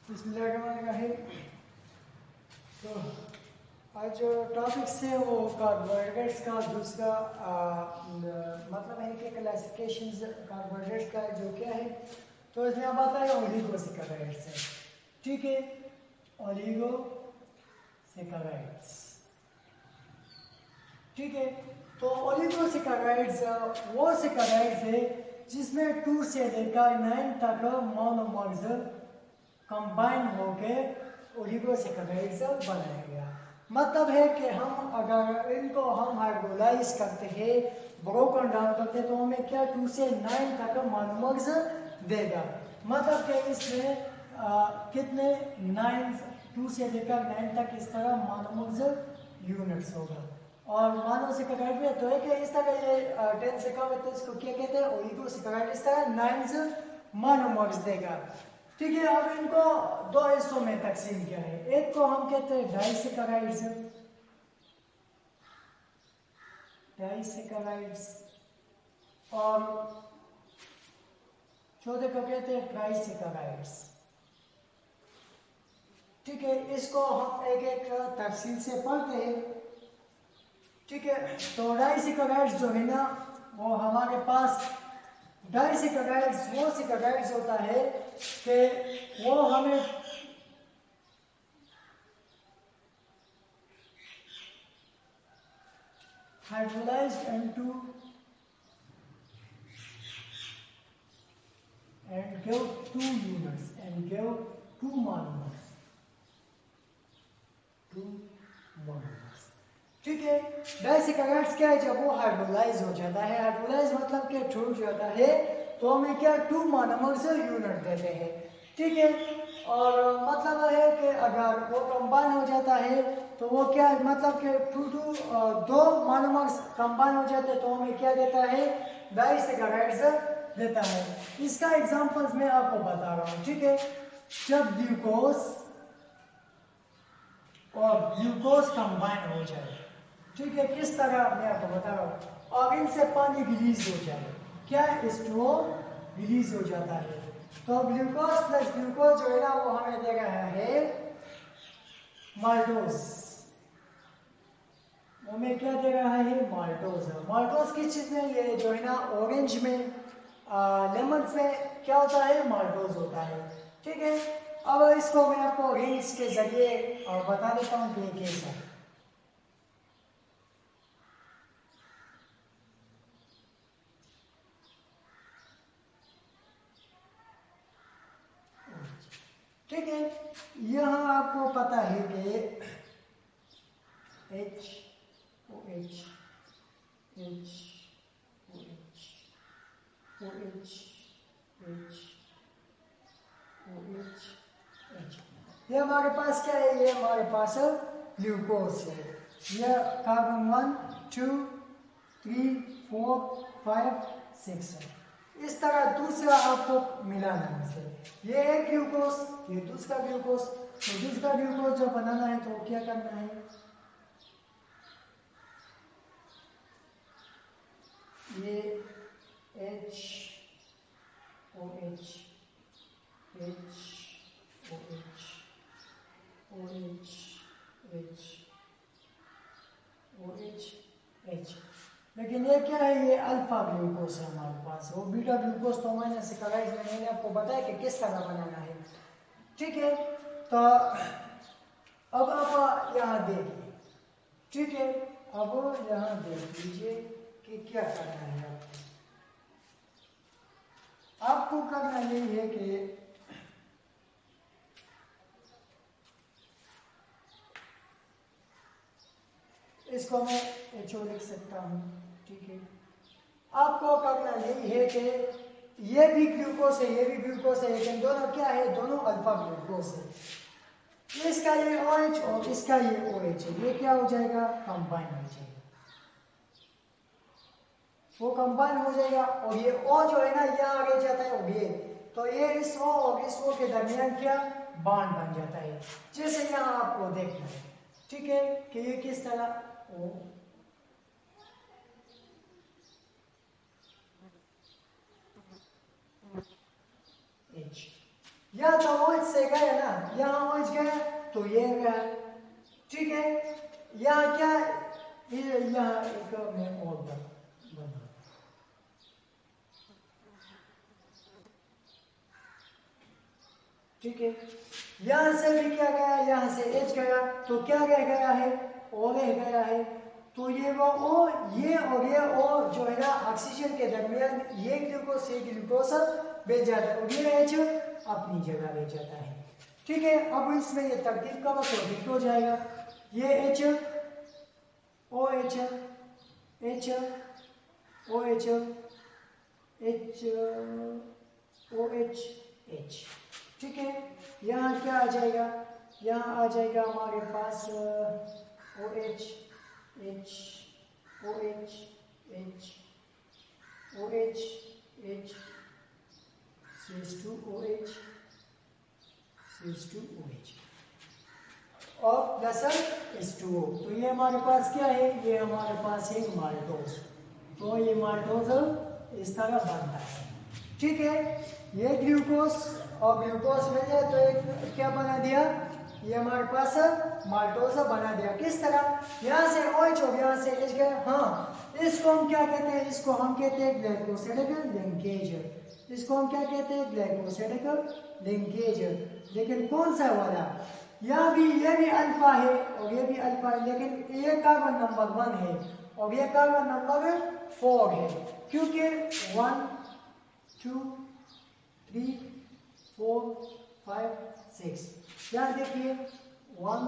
बिस्मिल्लाहिर्रहमानिर्रहीम। तो आज जो टॉपिक्स है वो कार्बोहाइड्रेट्स का दूसरा मतलब है कि क्लासिफिकेशंस कार्बोहाइड्रेट्स का जो क्या है, तो इसमें अब आता है ओलिगोसैकेराइड्स है। ठीक है, ओलिगोसैकेराइड्स। ठीक है, तो ओलिगोसैकेराइड्स वो सैकेराइड्स है जिसमें 2 से लेकर 9 तक मोनोमर्स कंबाइन होके ओलिगोसैकेराइड्स बनाया गया। मतलब है कि हम अगर इनको हम हाइड्रोलाइज करते हैं, ब्रोकन डाउन करते हैं, तो हमें क्या 2 से 9 तक मोनोमर्स देगा। मतलब कि इसमें कितने 9 2 से लेकर 9 तक इस तरह मोनोमर्स यूनिट्स होगा। और मोनोसैकेराइड में तो है कि इस तरह ये 10 से कम है तो इसको क्या कहते हैं, ओलिगोसैकेराइड। इस तरह 9 मोनोमर्स देगा। ठीक है, अब इनको दो हिस्सों में तकसीम किया है। एक को हम कहते हैं डाइसैकेराइड्स, और चौथे को कहते हैं ट्राइसैकेराइड्स। ठीक है, इसको हम एक एक तफसील से पढ़ते हैं। ठीक है, तो डाइसैकेराइड्स जो है ना, वो हमारे पास डाइसैकेराइड्स वो सैकेराइड्स होता है कि वो हमें hydrolyzed into and give 2 units and give 2 monomers. ठीक है, डाइसैकेराइड्स क्या है, जब वो हाइड्रोलाइज हो जाता है, हाइड्रोलाइज मतलब कि छूट जाता है, तो हमें क्या 2 मोनोमर्स यूनिट देते हैं। ठीक है, और मतलब है कि अगर वो कंबाइन हो जाता है तो वो क्या मतलब कि 2 मोनोमर्स कंबाइन हो जाते हैं तो हमें क्या देता है, डाइसैकेराइड्स देता है। इसका एग्जांपल्स मैं आपको बता रहा हूँ। ठीक है, जब ग्लूकोज और ग्लूकोज कंबाइन हो जाए, ठीक है, किस तरह मैं आपको बता रहा हूँ, और इनसे पानी रिलीज हो जाए, क्या स्ट्रो रिलीज हो जाता है, तो ग्लूकोज प्लस ग्लूकोज जो है ना वो हमें दे रहा है माल्टोज। हमें क्या दे रहा है, माल्टोज। माल्टोज किस चीज में, ये जो है ना ऑरेंज में, लेमन में क्या होता है, माल्टोज होता है। ठीक है, अब इसको मैं आपको रिंग्स के जरिए बता देता हूँ कि ये कैसा है। ठीक है, यहाँ आपको पता है कि H O H H O H O H H O H H, ये हमारे पास क्या है, ये हमारे पास ग्लूकोज है। ये कार्बन 1 2 3 4 5 6 है। इस तरह दूसरा आपको मिलाना है। ये एक ग्लूकोज, ये दूसरा ग्लूकोज, तो दूसरा ग्लूकोज जब बनाना है तो क्या करना है, ये H O H H O H O H H O H H, लेकिन ये क्या है, ये अल्फा ग्लूकोज है हमारे पास। वो बीटा ग्लूकोज तो मैंने सैकेराइड्स में मैंने आपको बताया कि किस तरह बनाना है। ठीक है, तो अब आप यहाँ देखिए। ठीक है, अब यहाँ देख लीजिए कि क्या करना है आपको। आपको करना यही है कि इसको मैं HO लिख सकता हूँ। ठीक है, आपको करना यही है कि ये भी ग्लूकोज है, ये भी ग्लूकोज है, लेकिन दोनों क्या है, दोनों अल्फा ग्लूकोज है। इसका ये OH और इसका ये OH है, ये क्या हो जाएगा, कंबाइन हो जाएगा। वो कंबाइन हो जाएगा और ये O जो है ना ये आगे जाता है और ये, तो ये इस O और इस O के दरमियान क्या बॉन्ड बन जाता है, जैसे यहाँ आपको देखना है। ठीक है, कि ये किस तरह O H, या तो OH से गया ना, यहाँ OH गया तो ये गया, ठीक है। यहाँ क्या, यहाँ एक मैं और बना, ठीक है। यहां से भी क्या गया, यहां से H गया तो क्या रह गया है, O रह गया है। तो ये वो O, ये और ये O जो है ना ऑक्सीजन के दरमियान ये ग्लूकोज से ग्लूकोज भेज जाता है और ये H अपनी जगह भेज जाता है, ठीक है। अब इसमें ये तरतीब का वक्त ठीक हो जाएगा। ये H OH H OH H OH H, ठीक है। यहाँ क्या आ जाएगा, यहाँ आ जाएगा हमारे पास OH H OH H OH H CH2OH CH2OH और प्लस H2O। तो ये हमारे पास क्या है, ये हमारे पास है माल्टोज। तो ये माल्टोज इस तरह बनता है, ठीक है। ये ग्लूकोज और ग्लूकोज मिल जाए तो एक क्या बना दिया, ये हमारे पास माल्टोज बना दिया। किस तरह, यहाँ से OH और यहाँ से H गया, हाँ इसको हम क्या कहते हैं, इसको हम कहते हैं ग्लाइकोसिडिक लिंकेज। इसको हम क्या कहते हैं, ग्लाइकोसिडिक लिंकेज। लेकिन कौन सा वाला, यहाँ भी ये भी अल्फा है और ये भी अल्फा है, लेकिन ये कार्बन नंबर 1 है और ये कार्बन नंबर 4 है, क्योंकि 1 2 3 4 5 6, यहाँ देखिए 1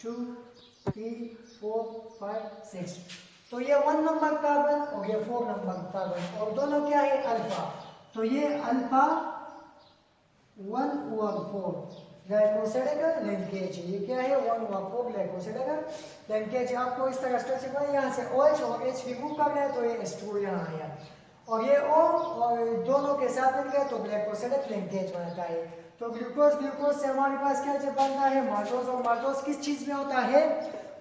2 3 4 5 6, तो ये 1 नंबर कार्बन और ये 4 नंबर कार्बन और दोनों क्या है अल्फा। तो ये अल्फा 1 और 4 ग्लाइकोसिडिक लिंकेज, ये क्या है 1 और 4 ग्लाइकोसिडिक लिंकेज। आपको इस तरह स्ट्रक्चर को यहाँ से OH और H रिमूव करना है तो ये H2 यहाँ आया और ये O और दोनों के साथ मिल गए तो ग्लाइकोसिडिक लिंकेज बनता है। तो ग्लूकोज ग्लूकोज से हमारे पास क्या बनता है, माल्टोज। और माल्टोज किस चीज में होता है,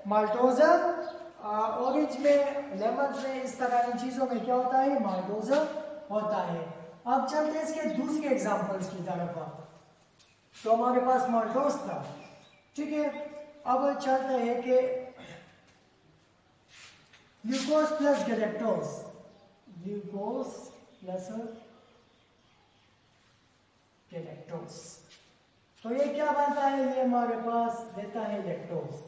माल्टोज ऑरेंज में, लेमन में, इस तरह इन चीजों में क्या होता है, माल्टोज होता है। अब चलते हैं इसके दूसरे एग्जांपल्स की तरफ। तो हमारे पास माल्टोज था, ठीक है। अब चलते हैं कि glucose plus galactose, glucose plus galactose, तो ये क्या बनता है, ये हमारे पास देता है लैक्टोज।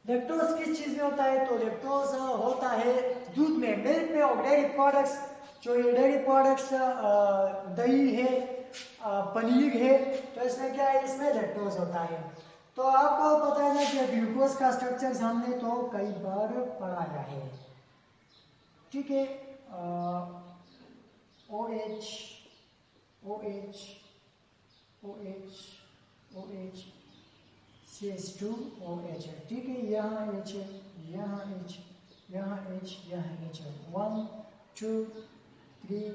लैक्टोज किस चीज में होता है, तो लैक्टोज होता है दूध में, मिल्क में और डेयरी प्रोडक्ट्स। जो ये डेयरी प्रोडक्ट्स दही है, पनीर है, तो इसमें क्या है, इसमें लैक्टोज होता है। तो आपको पता है ना कि ग्लूकोज का स्ट्रक्चर हमने तो कई बार पढ़ाया है, ठीक है। OH OH OH OH CH2OH, ठीक है। यहाँ H है, यहाँ H, यहाँ H, यहाँ H है। 1 2 3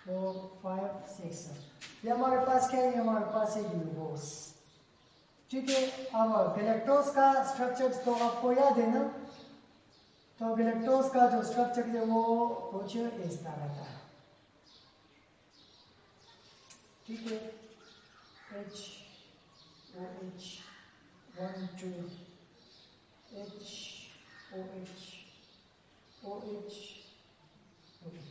4 5 6, ये हमारे पास क्या है, हमारे पास है ग्लूकोज, ठीक है। अब गैलेक्टोज का स्ट्रक्चर तो आपको याद है ना, तो गैलेक्टोज का जो स्ट्रक्चर है वो कुछ इस तरह का है, ठीक है। H OH 1 2 H OH OH OH।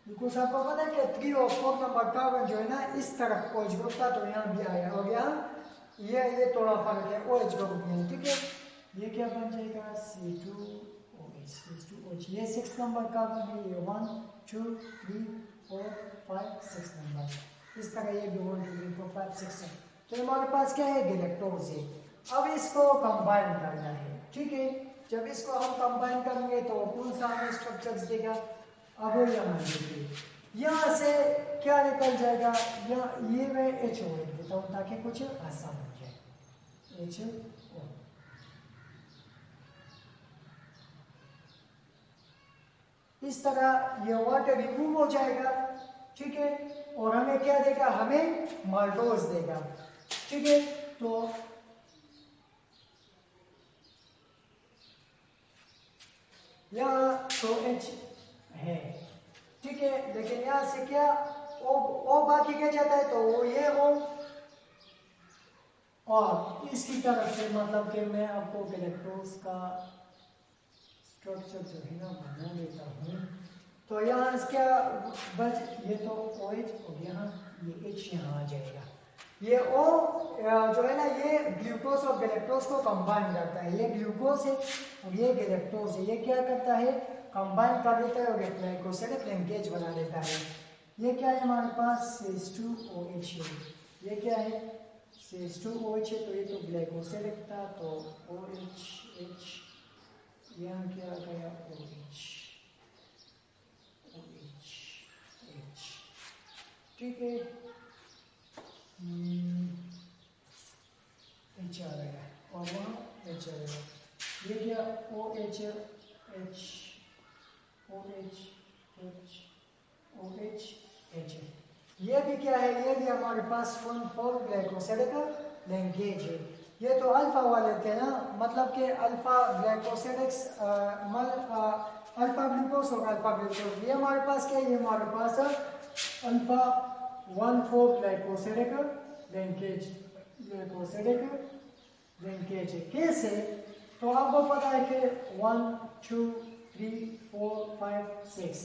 Because आपको पता है कि 3 और 4 नंबर कार्बन जो है ना इस तरफ OH ग्रुप था, तो यहाँ भी आया और यहाँ ये थोड़ा फर्क है OH ग्रुप में, ठीक है। ये क्या बन जाएगा, C2OH C2OH। ये 6 नंबर कार्बन है, ये 1 2 3 4 5 6 नंबर, इस तरह ये भी 1 2 3 4 5 6 है। तो हमारे पास क्या है, गैलेक्टोज है। अब इसको कंबाइन करना है, ठीक है। जब इसको हम कंबाइन करेंगे तो कौन सा हमें स्ट्रक्चर्स देगा। अब यहाँ देखिए, यहाँ से क्या निकल जाएगा, यहाँ ये मैं HO देता हूँ ताकि कुछ आसान हो जाए, HO। इस तरह ये वाटर रिमूव हो जाएगा, ठीक है। और हमें क्या देगा, हमें माल्टोज देगा, ठीक है। तो यहाँ तो H है, ठीक है, लेकिन यहाँ से क्या ओ बाकी क्या जाता है तो वो ये ओ, और इसकी तरफ से मतलब कि मैं आपको इलेक्ट्रॉन्स का स्ट्रक्चर जो है ना बना लेता हूँ। तो यहाँ क्या बच, ये तो OH और यहाँ ये H यहाँ आ जाएगा। ये O जो है ना ये ग्लूकोज और गैलेक्टोज को कंबाइन करता है। ये ग्लूकोज है और ये गैलेक्टोज है। ये क्या करता है, कंबाइन कर देता है और ग्लाइकोसिलिक लिंकेज बना देता है। ये क्या है हमारे पास CH2OH है। ये क्या है CH2OH है, तो ये तो ग्लाइकोसिलिक था तो OH, यहाँ क्या आ गया OH, ठीक है। H आ गया और वहाँ H आ गया। ये क्या OH, H ये भी क्या है, ये भी हमारे पास 1,4 ग्लाइकोसिलिक लिंकेज है। ये तो अल्फा वाले थे ना, मतलब कि अल्फा ग्लाइकोसिलिक्स अल्फा ग्लूकोज और अल्फा ग्लूकोज। ये हमारे पास क्या है, ये हमारे पास अल्फा 1,4 ग्लाइकोसिलिक लिंकेज है। कैसे, तो आपको पता है कि 1 2 3 4 5 6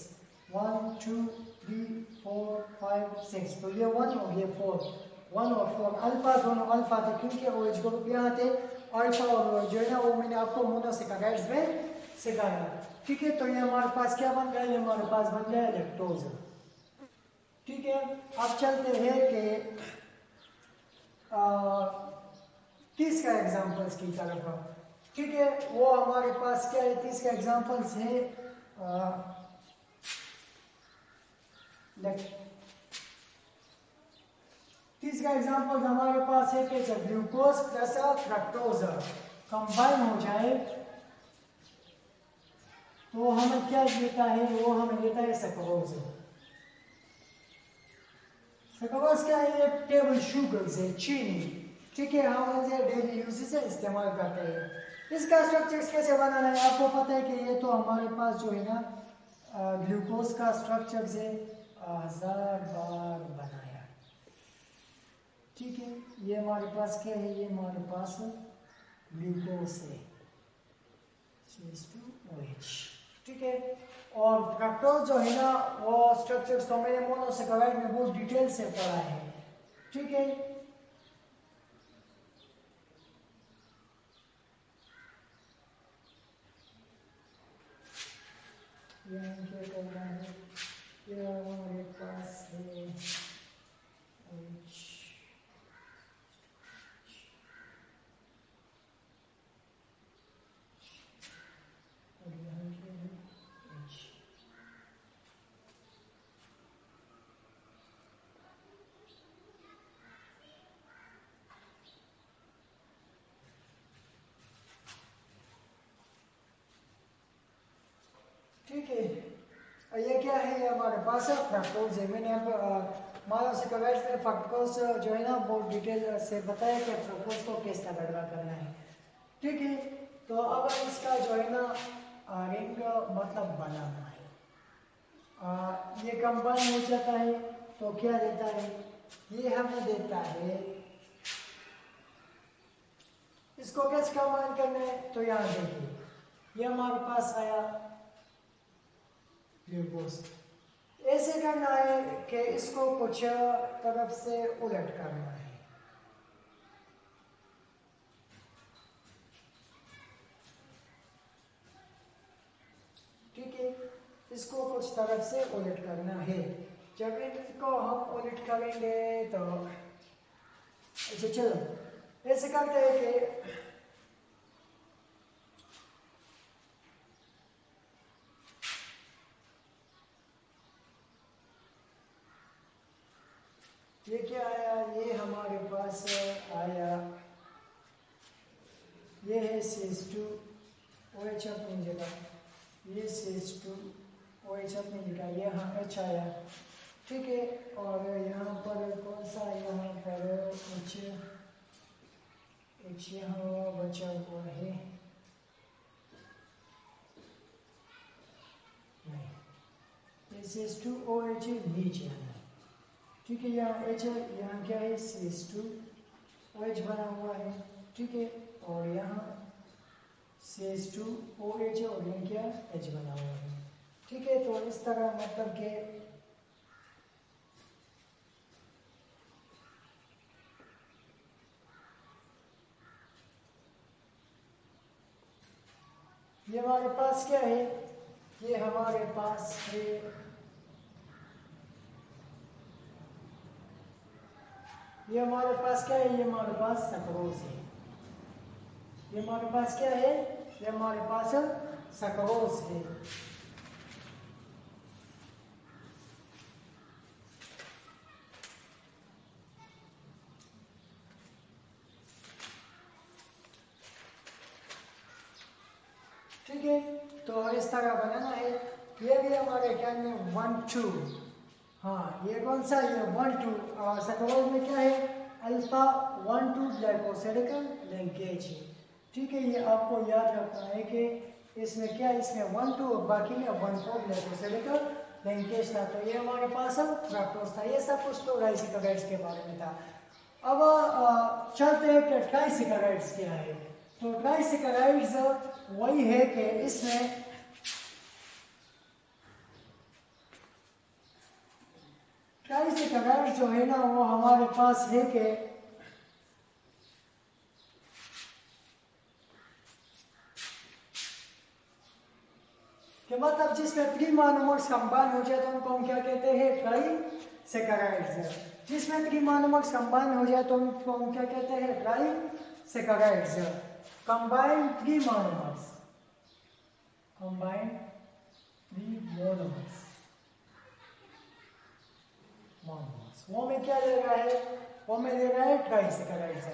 1 2 3 4 5 6, तो ये 1 और ये 4, 1 और 4 अल्फा, दोनों अल्फा थे क्योंकि OH ग्रुप यहाँ थे। अल्फा और जो है ना वो मैंने आपको मोनोसैकेराइड्स में सिखाया, ठीक है। तो ये हमारे पास क्या बन गया, ये हमारे पास बन गया लैक्टोज, ठीक है। अब चलते हैं कि तीसरा एग्जांपल्स की तरफ, ठीक है। वो हमारे पास क्या है, तीसरा एग्जांपल्स है तीसरा एग्जांपल हमारे पास है कि जब ग्लूकोज प्लस फ्रक्टोज कंबाइन हो जाए तो हमें क्या देता है, वो हमें देता है सक्रोज। सक्रोज क्या है, एक टेबल शुगर से चीनी, ठीक है। हम इसे डेली यूज से इस्तेमाल करते हैं। इसका स्ट्रक्चर कैसे बनाना है, आपको पता है कि ये तो हमारे पास जो है ना ग्लूकोज का स्ट्रक्चर से 1000 बार बनाया, ठीक है। ये हमारे पास क्या है, ये हमारे पास ग्लूकोज है CH2OH, ठीक है। और फ्रक्टोज जो है ना वो स्ट्रक्चर्स तो मैंने मोनोसैकेराइड में बहुत डिटेल से पढ़ा है, ठीक है। यहाँ क्या करना है, ये हमारे पास है OH, और यहाँ क्या है H, ठीक है। ये क्या है, ये हमारे पास फ्रक्टोज है। मैंने अब मोनोसैकेराइड में फ्रक्टोज जो है ना बहुत डिटेल से बताया कि फ्रक्टोज को किस तरह गड़बड़ करना है, ठीक है। तो अब इसका जो है ना रिंग मतलब बनाना है, ये कंबाइन हो जाता है तो क्या देता है, ये हमें देता है। इसको कैसे कंबाइन करना है, तो यहाँ देखिए ये हमारे पास आया ग्लूकोज। ऐसे करना है कि इसको कुछ तरफ से उलट करना है, ठीक है। इसको कुछ तरफ से उलट करना है। जब इसको हम उलट करेंगे तो अच्छा चलो ऐसे करते हैं कि ये क्या आया, ये हमारे पास आया, ये है CH2OH अपनी जगह, ये CH2OH अपनी जगह, ये हाँ H आया, ठीक है। और यहाँ पर कौन सा, यहाँ पर H यहाँ बचा हुआ है, नहीं, ये CH2OH नीचे आना, ठीक है, यहाँ एच है, यहाँ क्या है CH2 OH बना हुआ है, ठीक है, और यहाँ CH2 OH है और यहाँ क्या H बना हुआ है, ठीक है। तो इस तरह मतलब कि ये हमारे पास क्या है, ये हमारे पास है ये हमारे पास क्या है, ये हमारे पास सक्रोज है, ये हमारे पास क्या है, ये हमारे पास सक्रोज है। ठीक है, तो इस तरह बनाना है। ये भी हमारे ख्याल में 1 2, हाँ ये कौन सा, ये 1 2 और सक्रोज में क्या है, अल्फा 1 2 ग्लाइकोसिडिकल लिंकेज है, ठीक है। ये आपको याद रखना है कि इसमें क्या, इसमें 1 2 और बाकी में 1 4 ग्लाइकोसिडिकल लिंकेज था। तो ये हमारे पास फ्रक्टोज था। ये सब कुछ तो डाइसैकेराइड्स के बारे में था। अब चलते हैं कि ट्राइसैकेराइड्स क्या है। तो ट्राइसैकेराइड्स वही है कि इसमें ट्राइसैकेराइड्स जो है ना, वो हमारे पास है कि मतलब जिसमें 3 मोनोमर्स कंबाइन हो जाए तो उनको हम क्या कहते हैं, ट्राइसैकेराइड्स। जिसमें 3 मोनोमर्स कंबाइन हो जाए तो उनको हम क्या कहते हैं, ट्राइसैकेराइड्स। कंबाइन 3 मोनोमर्स, कंबाइन 3 मोनोमर्स वो में क्या ले रहा है, वो में ले रहा है ट्राइसैकेराइड्स।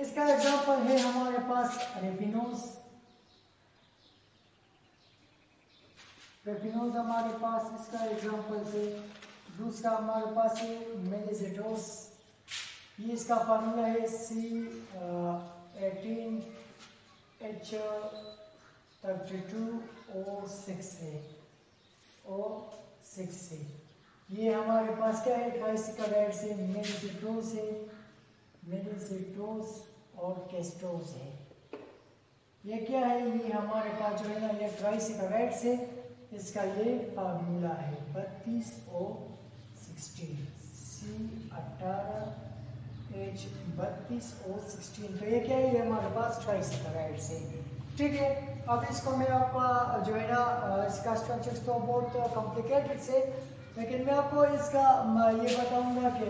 इसका एग्जांपल है हमारे पास रेफिनोज। रेफिनोज हमारे पास इसका एग्जांपल से। दूसरा हमारे पास है मेलिसेटोस। ये इसका फार्मूला है C18H32O6 है, O6 है। ये हमारे पास क्या है, ट्राइसैकेराइड से मेलिसेटोस है, मेलिसेटोस और केस्टोस है। ये क्या है, ये हमारे पास जो है ना, ये ट्राइसैकेराइड से, इसका ये फार्मूला है 32O16, C18H32O16। तो ये क्या है, ये हमारे पास ट्राइसैकेराइड से, ठीक है। अब इसको मैं आपका जो है ना, इसका स्ट्रक्चर तो बहुत कॉम्प्लिकेटेड से, लेकिन मैं आपको इसका ये बताऊंगा कि